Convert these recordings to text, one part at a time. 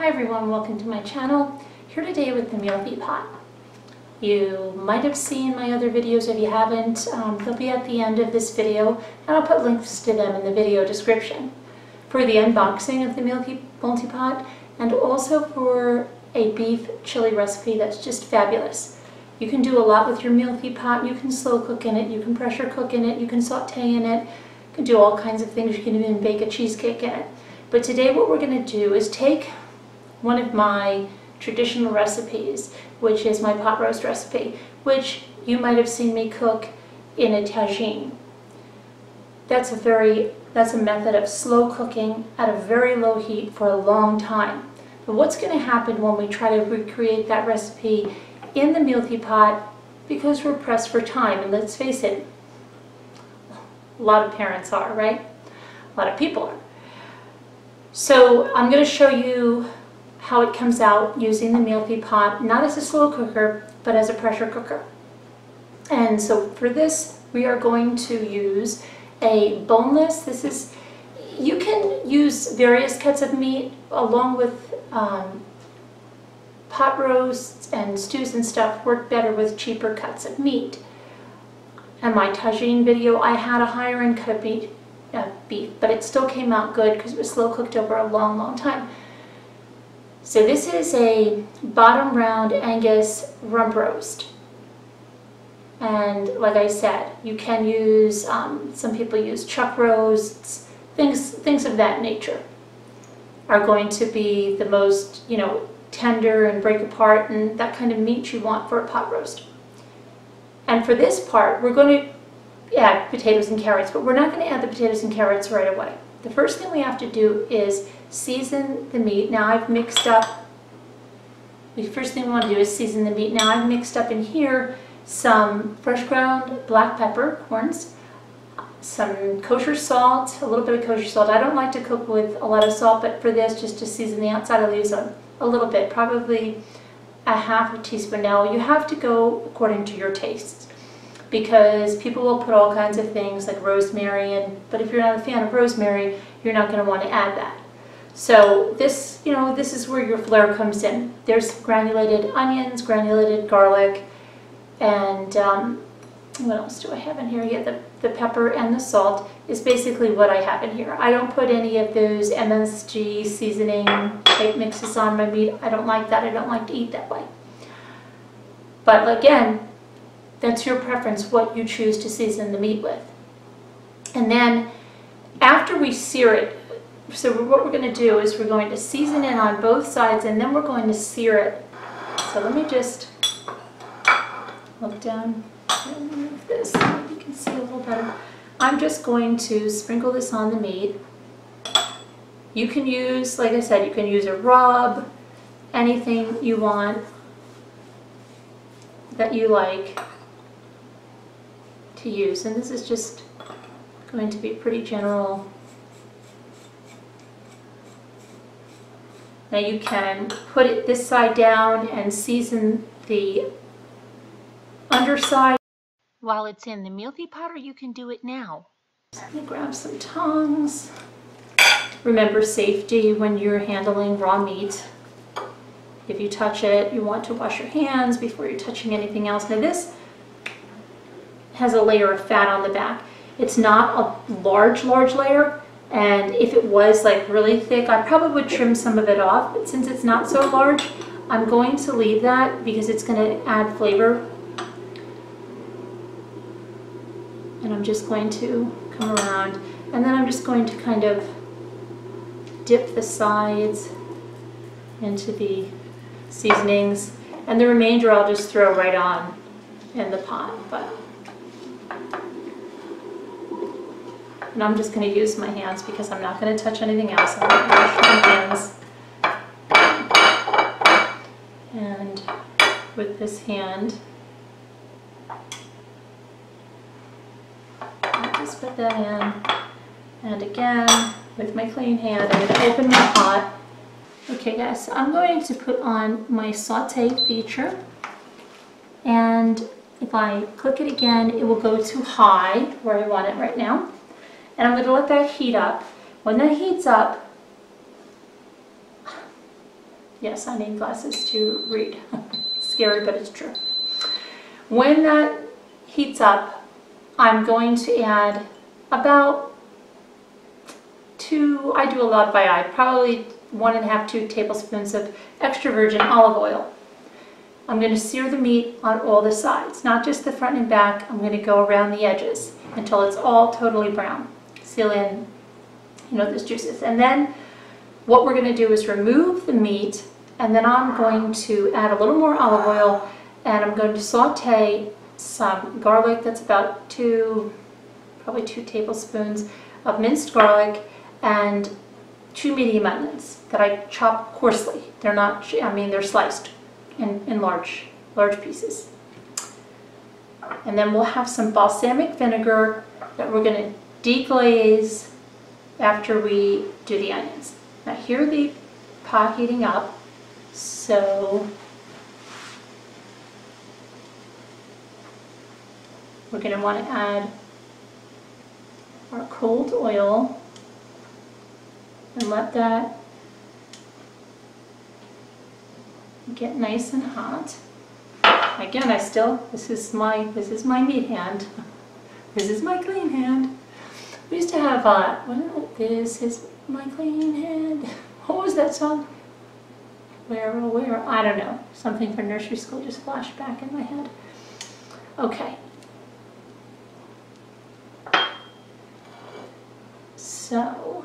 everyone, welcome to my channel. Here today with the Mealthy pot. You might have seen my other videos. If you haven't, they'll be at the end of this video, and I'll put links to them in the video description for the unboxing of the Mealthy multi-pot, and also for a beef chili recipe that's just fabulous. You can do a lot with your Mealthy pot. You can slow cook in it, you can pressure cook in it, you can saute in it, you can do all kinds of things. You can even bake a cheesecake in it. But today what we're going to do is take one of my traditional recipes, which is my pot roast recipe, which you might have seen me cook in a tagine. That's a method of slow cooking at a very low heat for a long time. But what's going to happen when we try to recreate that recipe in the Mealthy pot, because we're pressed for time, and let's face it, a lot of parents are, right? A lot of people are. So I'm going to show you how it comes out using the Mealthy pot, not as a slow cooker, but as a pressure cooker. And so for this, we are going to use a boneless. You can use various cuts of meat along with pot roasts and stews and stuff work better with cheaper cuts of meat. In my tagine video, I had a higher end cut of beef, but it still came out good because it was slow cooked over a long time. So this is a bottom round Angus rump roast. And like I said, you can use, some people use chuck roasts, things of that nature are going to be the most, tender and break apart and that kind of meat you want for a pot roast. And for this part, we're going to add potatoes and carrots, but we're not going to add the potatoes and carrots right away. The first thing we have to do is season the meat. Now I've mixed up, the first thing we want to do is season the meat. Now I've mixed up in here some fresh ground black peppercorns, some kosher salt, a little bit of kosher salt. I don't like to cook with a lot of salt, but for this, just to season the outside, I'll use a little bit, probably a half a teaspoon. Now you have to go according to your tastes, because people will put all kinds of things like rosemary, but if you're not a fan of rosemary, you're not going to want to add that. So this, this is where your flair comes in. There's granulated onions, granulated garlic, and what else do I have in here? Yeah, the pepper and the salt is basically what I have in here. I don't put any of those MSG seasoning type mixes on my meat. I don't like that. I don't like to eat that way. But again, that's your preference, what you choose to season the meat with. And then after we sear it, so what we're going to do is we're going to season it on both sides, and then we're going to sear it. So let me just look down and move this so you can see a little better. I'm just going to sprinkle this on the meat. You can use, like I said, you can use a rub, anything you want that you like to use, and this is just going to be pretty general. Now you can put it this side down and season the underside while it's in the Mealthy pot, or you can do it now. Let me grab some tongs. Remember safety when you're handling raw meat. If you touch it, you want to wash your hands before you're touching anything else. Now this has a layer of fat on the back. It's not a large layer, and if it was like really thick, I probably would trim some of it off, but since it's not so large, I'm going to leave that because it's going to add flavor. And I'm just going to come around, and then I'm just going to kind of dip the sides into the seasonings, and the remainder I'll just throw right on in the pot. And I'm just going to use my hands because I'm not going to touch anything else. I'm going to wash my hands. And with this hand, I'll just put that in. And again, with my clean hand, I'm going to open my pot. Okay guys, so I'm going to put on my saute feature. And if I click it again, it will go to high, where I want it right now. And I'm going to let that heat up. When that heats up, Yes, I need glasses to read. Scary, but it's true. When that heats up, I'm going to add about I do a lot by eye, probably 1.5 to 2 tablespoons of extra virgin olive oil. I'm going to sear the meat on all the sides, not just the front and back. I'm going to go around the edges until it's all totally brown. Seal in, those juices. And then what we're going to do is remove the meat, and then I'm going to add a little more olive oil, and I'm going to saute some garlic. That's about probably 2 tablespoons of minced garlic, and 2 medium onions that I chop coarsely. They're not, they're sliced in large pieces. And then we'll have some balsamic vinegar that we're going to deglaze after we do the onions. Now here the pot heating up, so we're going to want to add our cold oil and let that get nice and hot. Again, this is my meat hand. This is my clean hand. We used to have, this is my clean hand. What was that song? Where, I don't know. Something from nursery school just flashed back in my head. Okay. So,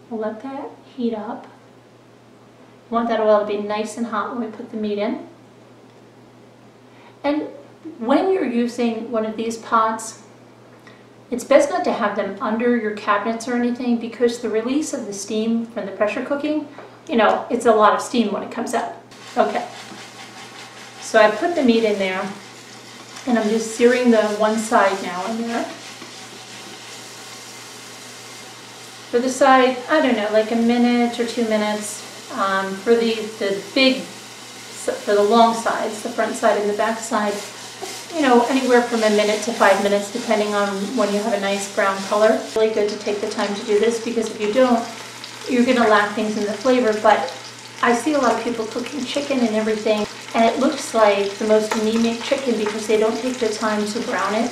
we'll let that heat up. We want that oil to be nice and hot when we put the meat in. And when you're using one of these pots, it's best not to have them under your cabinets or anything, because the release of the steam from the pressure cooking, it's a lot of steam when it comes out. Okay, so I put the meat in there, and I'm just searing the one side now in there. For the side, I don't know, like 1 minute or 2 minutes. For the long sides, the front side and the back side, anywhere from 1 minute to 5 minutes, depending on when you have a nice brown color. It's really good to take the time to do this, because if you don't, you're going to lack things in the flavor. But I see a lot of people cooking chicken and everything, and it looks like the most anemic chicken because they don't take the time to brown it,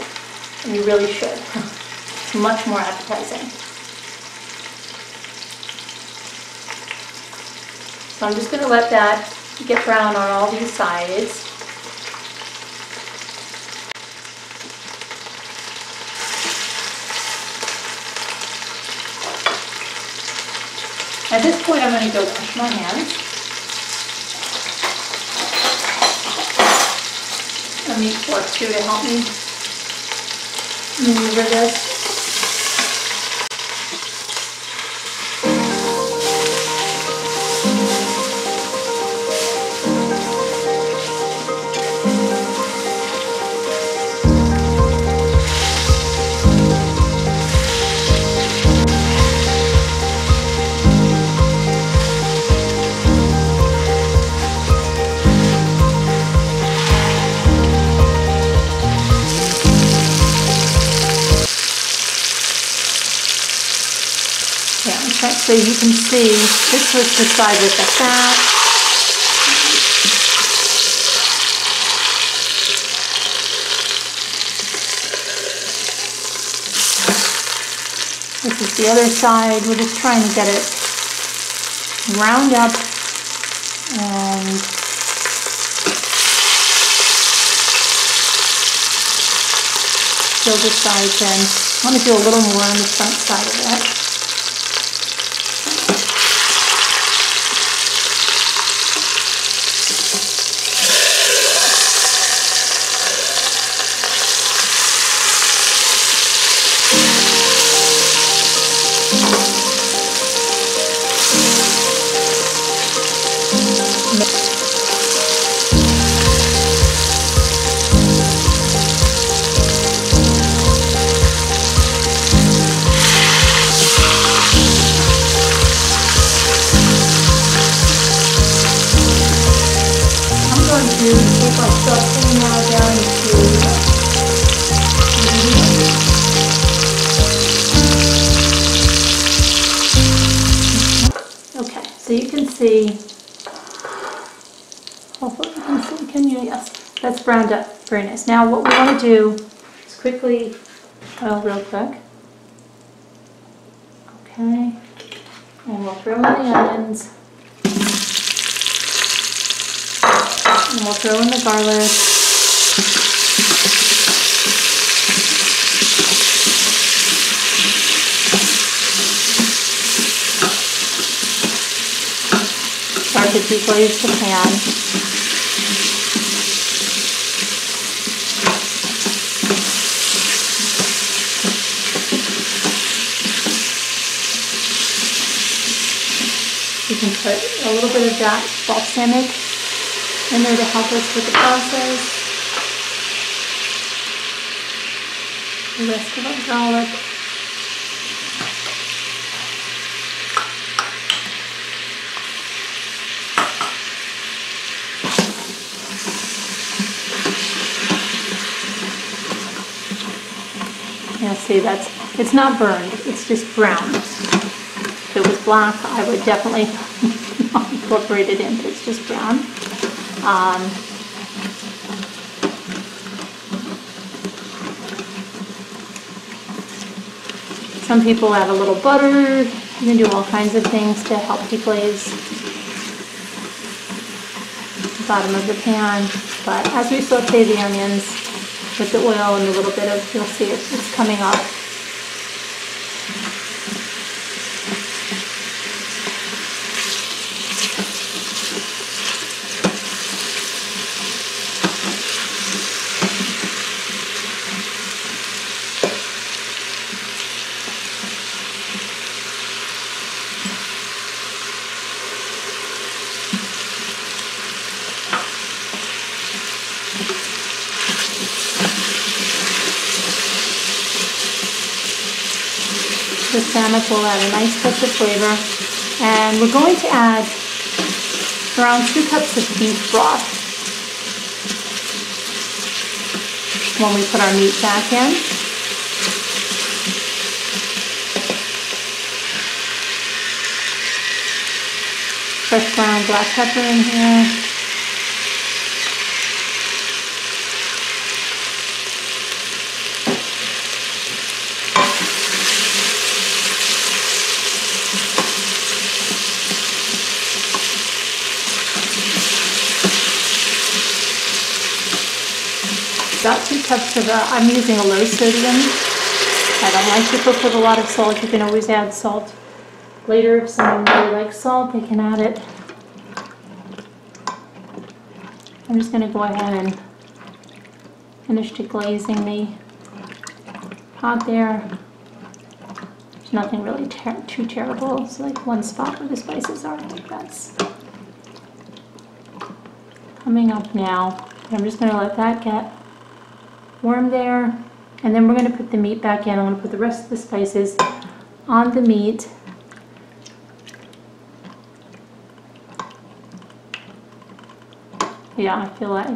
and you really should. It's much more appetizing. So I'm just going to let that get brown on all these sides. At this point, I'm going to go wash my hands. A meat fork too to help me maneuver this. So you can see, this was the side with the fat. This is the other side. We're just trying to get it round up and fill the sides in. I want to do a little more on the front side of it. Okay, so you can see Hopefully you can see, can you? Yes, that's browned up, very nice. Now what we want to do is quickly oil real quick. Okay, and we'll throw in the onions. And we'll throw in the garlic. Start to deglaze the pan. You can put a little bit of that balsamic in there to help us with the process. The rest of our garlic. Yeah, see, it's not burned, it's just brown. If it was black, I would definitely not incorporate it in, but it's just brown. Some people add a little butter. You can do all kinds of things to help deglaze the bottom of the pan. But as we saute the onions with the oil and a little bit of, you'll see it's coming up. The salmon will add a nice touch of flavor. And we're going to add around 2 cups of beef broth when we put our meat back in. Fresh ground black pepper in here. About 2 cups of, I'm using a low sodium. I don't like to cook with a lot of salt. You can always add salt later. If someone really likes salt, they can add it. I'm just going to go ahead and finish deglazing the pot there. There's nothing really too terrible. It's like one spot where the spices are. That's coming up now. I'm just going to let that get warm there, and then we're going to put the meat back in. I'm going to put the rest of the spices on the meat. Yeah, I feel like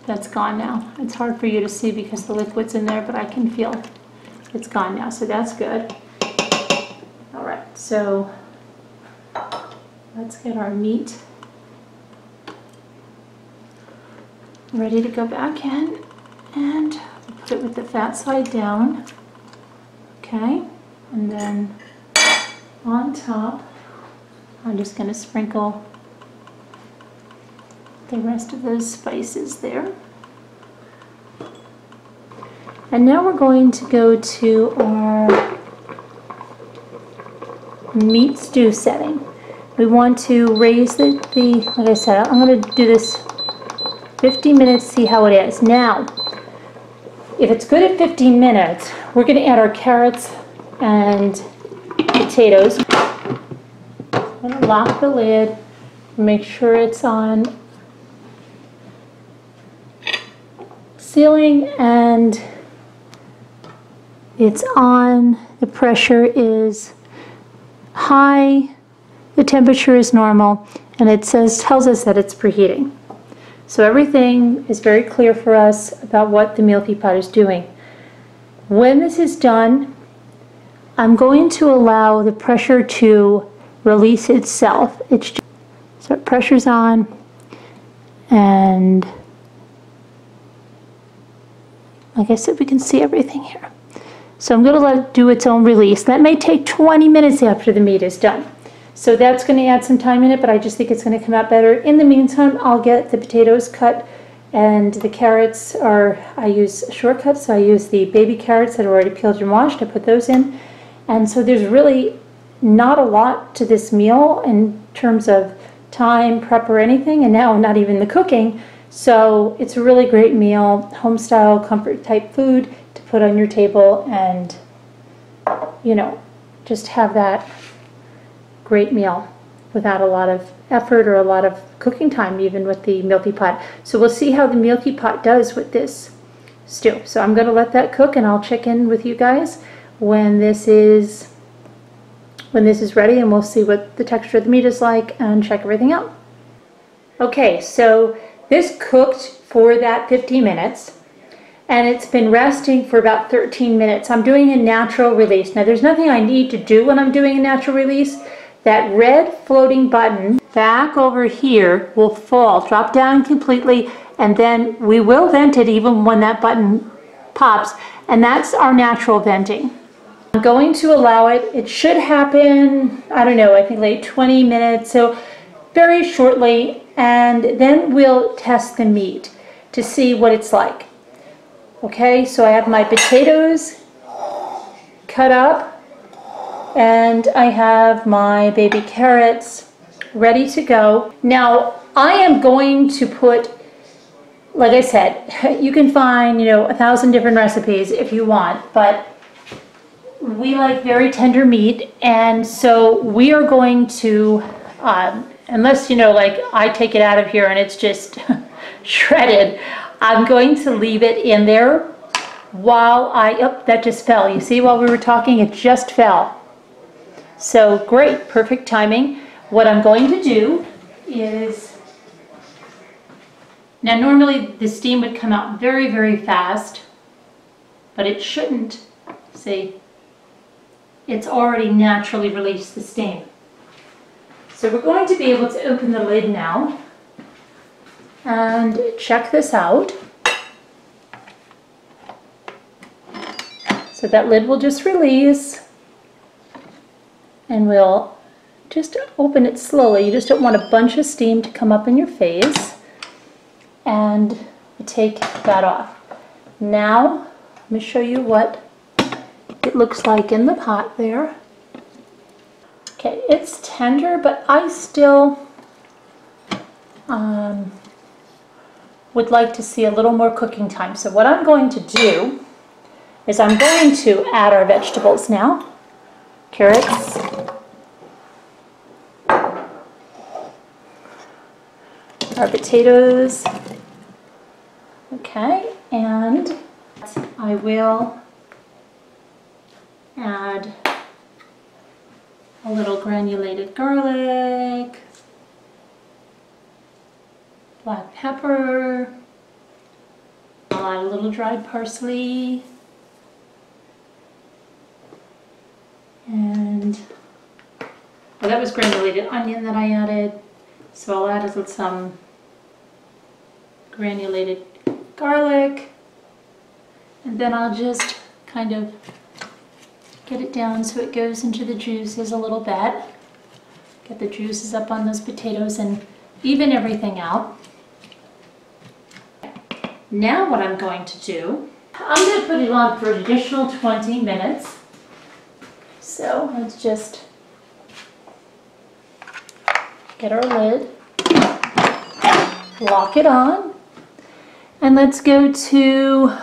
that's gone now. It's hard for you to see because the liquid's in there, but I can feel it's gone now, so that's good. All right, so let's get our meat ready to go back in, and put it with the fat side down. Okay, and then on top, I'm just going to sprinkle the rest of those spices there. And now we're going to go to our meat stew setting. We want to raise the like I said, I'm going to do this 15 minutes, see how it is. Now, if it's good at 15 minutes, we're going to add our carrots and potatoes. I'm going to lock the lid, make sure it's on sealing and it's on, the pressure is high, the temperature is normal, and it tells us that it's preheating. So everything is very clear for us about what the Mealthy pot is doing. When this is done, I'm going to allow the pressure to release itself. So pressure's on, and like I said, we can see everything here. So I'm going to let it do its own release. That may take 20 minutes after the meat is done. So that's going to add some time in it, but I just think it's going to come out better. In the meantime, I'll get the potatoes cut, and the carrots are, I use shortcuts, so I use the baby carrots that are already peeled and washed. I put those in. And so there's really not a lot to this meal in terms of time, prep, or anything, and now not even the cooking. So it's a really great meal, home-style, comfort-type food to put on your table and, you know, just have that great meal without a lot of effort or a lot of cooking time, even with the Mealthy pot. So we'll see how the Mealthy pot does with this stew. So I'm going to let that cook, and I'll check in with you guys when this is ready, and we'll see what the texture of the meat is like and check everything out. Okay, so this cooked for that 15 minutes, and it's been resting for about 13 minutes. I'm doing a natural release. Now, there's nothing I need to do when I'm doing a natural release. That red floating button back over here will fall, drop down completely, and then we will vent it even when that button pops, and that's our natural venting. I'm going to allow it. It should happen, I don't know, I think like 20 minutes, so very shortly, and then we'll test the meat to see what it's like. Okay, so I have my potatoes cut up, and I have my baby carrots ready to go. Now, I am going to put, like I said, you can find, you know, 1,000 different recipes if you want, but we like very tender meat, and so we are going to, unless, you know, like I take it out of here and it's just shredded, I'm going to leave it in there while oh, that just fell. You see, while we were talking, it just fell. So great, perfect timing. What I'm going to do is, now normally the steam would come out very, very fast, but it shouldn't. See, it's already naturally released the steam. So we're going to be able to open the lid now and check this out. So that lid will just release, and we'll just open it slowly. You just don't want a bunch of steam to come up in your face. And take that off. Now, let me show you what it looks like in the pot there. Okay, it's tender, but I still would like to see a little more cooking time. So what I'm going to do is I'm going to add our vegetables now. Carrots, our potatoes, okay, and I will add a little granulated garlic, black pepper, I'll add a little dried parsley, and well, that was granulated onion that I added, so I'll add some granulated garlic, and then I'll just kind of get it down so it goes into the juices a little bit. Get the juices up on those potatoes and even everything out. Now what I'm going to do, I'm going to put it on for an additional 20 minutes. So let's just get our lid, lock it on, and let's go to,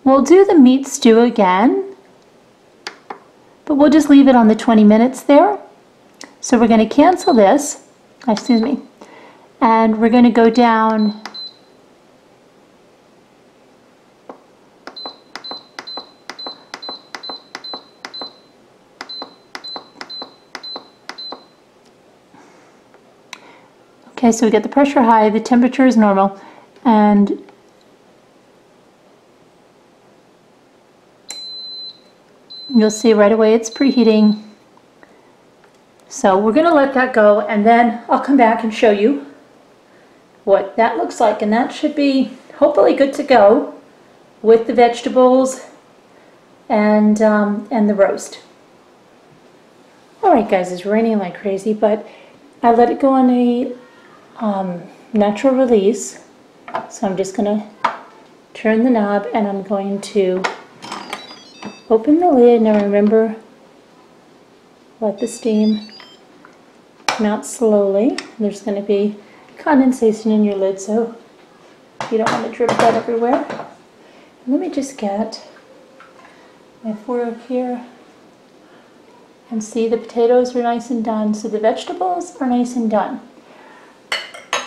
we'll do the meat stew again, but we'll just leave it on the 20 minutes there. So we're going to cancel this, excuse me, and we're going to go down Okay, so we get the pressure high, the temperature is normal, and you'll see right away it's preheating. So we're going to let that go, and then I'll come back and show you what that looks like. And that should be hopefully good to go with the vegetables and the roast. Alright guys, it's raining like crazy, but I let it go on a natural release. So I'm just going to turn the knob, and I'm going to open the lid. Now remember, let the steam come out slowly. There's going to be condensation in your lid, so you don't want to drip that everywhere. Let me just get my fork here and see the potatoes are nice and done. So the vegetables are nice and done.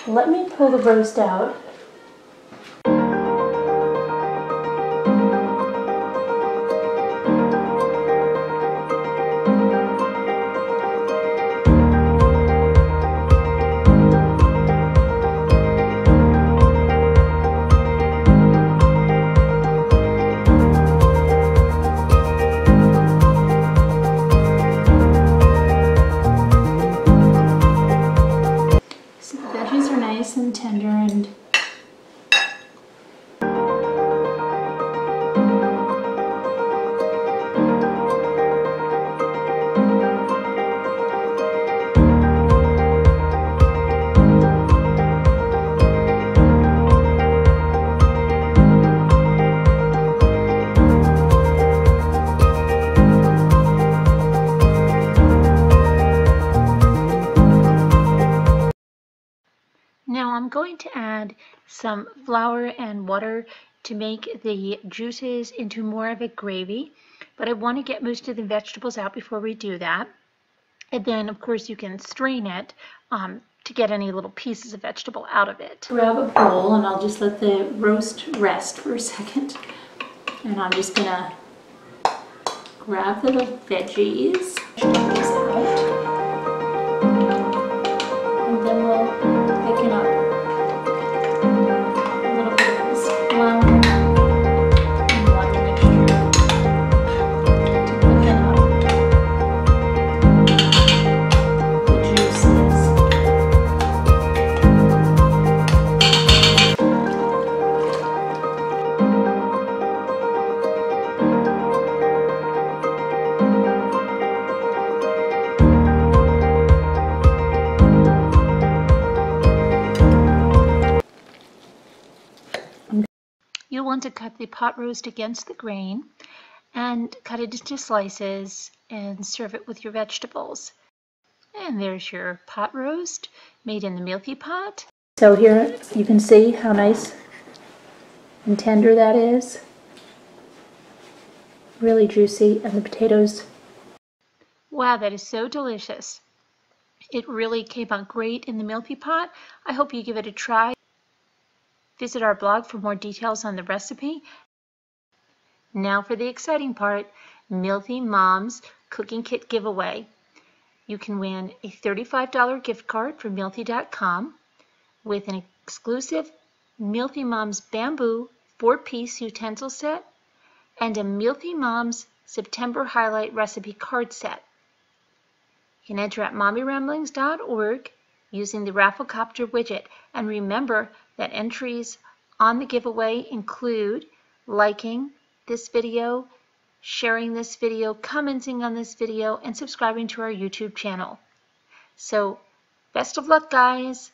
Let me pull the roast out. And tender, and now I'm going to add some flour and water to make the juices into more of a gravy, but I want to get most of the vegetables out before we do that. And then of course you can strain it to get any little pieces of vegetable out of it. Grab a bowl, and I'll just let the roast rest for a second. And I'm just gonna grab the veggies out, and then we'll thicken up a little bit of this flour and water mixture to thicken up the juices. You'll want to cut the pot roast against the grain and cut it into slices and serve it with your vegetables. And there's your pot roast made in the Mealthy pot. So here you can see how nice and tender that is. Really juicy, and the potatoes. Wow, that is so delicious. It really came out great in the Mealthy pot. I hope you give it a try. Visit our blog for more details on the recipe. Now for the exciting part, Mealthy Mom's Cooking Kit Giveaway. You can win a $35 gift card from Mealthy.com with an exclusive Mealthy Mom's Bamboo 4-piece utensil set and a Mealthy Mom's September Highlight Recipe card set. You can enter at mommyramblings.org using the Rafflecopter widget. And remember that entries on the giveaway include liking this video, sharing this video, commenting on this video, and subscribing to our YouTube channel. So, best of luck, guys!